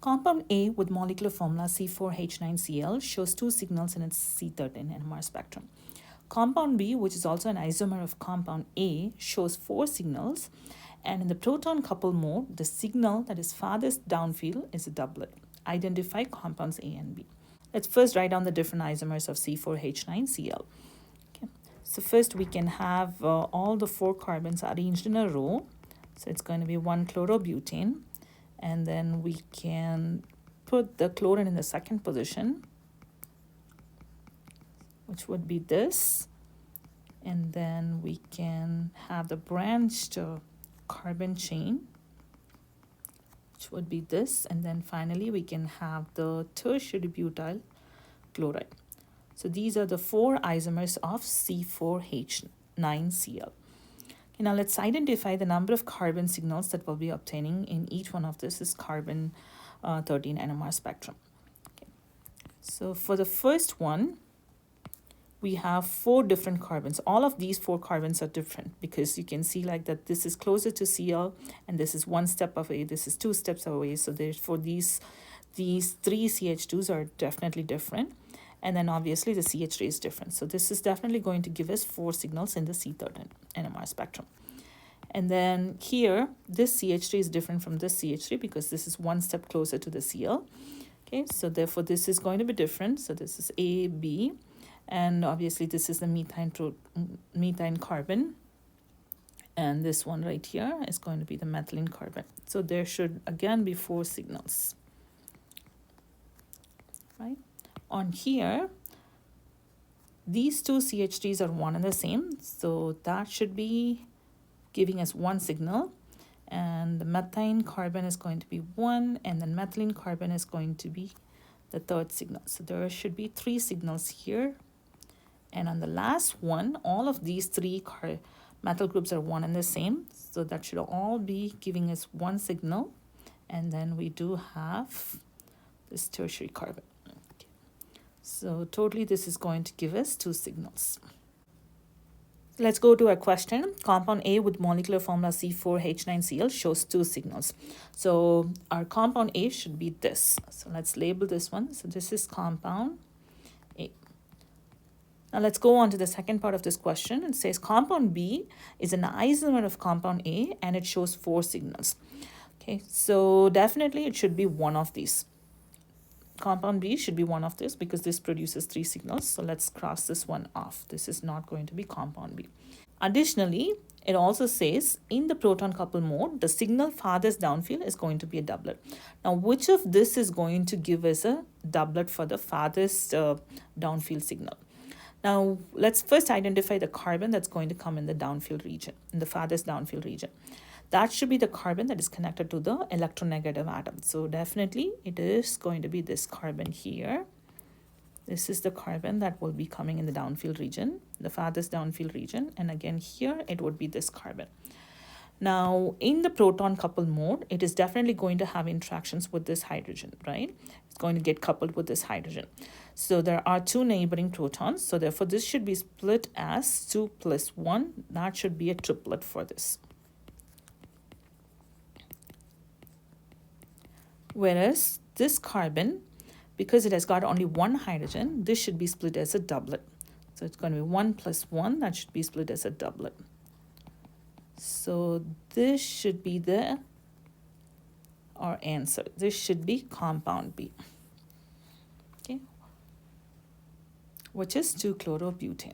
Compound A with molecular formula C4H9Cl shows two signals in its C13 NMR spectrum. Compound B, which is also an isomer of compound A, shows four signals, and in the proton couple mode, the signal that is farthest downfield is a doublet. Identify compounds A and B. Let's first write down the different isomers of C4H9Cl. Okay. So first we can have all the four carbons arranged in a row. So it's going to be 1-chlorobutane, and then we can put the chlorine in the second position, which would be this, and then we can have the branched carbon chain, which would be this, and then finally we can have the tertiary butyl chloride. So these are the four isomers of C4H9Cl. Okay, now let's identify the number of carbon signals that we'll be obtaining in each one of this is carbon 13 NMR spectrum. Okay. So for the first one, we have four different carbons. All of these four carbons are different because you can see like that this is closer to Cl and this is one step away, this is two steps away. So therefore these three CH2s are definitely different. And then obviously the CH3 is different. So this is definitely going to give us four signals in the C13 NMR spectrum. And then here, this CH3 is different from this CH3 because this is one step closer to the Cl. Okay, so therefore this is going to be different. So this is A, B. And obviously this is the methane carbon, and this one right here is going to be the methylene carbon. So there should again be four signals, right? On here, these two CH3s are one and the same, so that should be giving us one signal, and the methane carbon is going to be one, and then methylene carbon is going to be the third signal. So there should be three signals here. And on the last one, all of these three methyl groups are one and the same. So that should all be giving us one signal. And then we do have this tertiary carbon. Okay. So totally this is going to give us two signals. Let's go to our question. Compound A with molecular formula C4H9Cl shows two signals. So our compound A should be this. So let's label this one. So this is compound A. Now let's go on to the second part of this question. It says compound B is an isomer of compound A and it shows four signals. Okay, so definitely it should be one of these. Compound B should be one of this because this produces three signals. So let's cross this one off. This is not going to be compound B. Additionally, it also says in the proton couple mode, the signal farthest downfield is going to be a doublet. Now, which of this is going to give us a doublet for the farthest downfield signal? Now, let's first identify the carbon that's going to come in the downfield region, in the farthest downfield region. That should be the carbon that is connected to the electronegative atom. So definitely it is going to be this carbon here. This is the carbon that will be coming in the downfield region, the farthest downfield region. And again, here it would be this carbon. Now, in the proton couple mode, it is definitely going to have interactions with this hydrogen, right? It's going to get coupled with this hydrogen. So there are two neighboring protons. So therefore, this should be split as 2 plus 1. That should be a triplet for this. Whereas this carbon, because it has got only one hydrogen, this should be split as a doublet. So it's going to be 1 plus 1. That should be split as a doublet. So this should be our answer. This should be compound B, okay, which is 2-chlorobutane.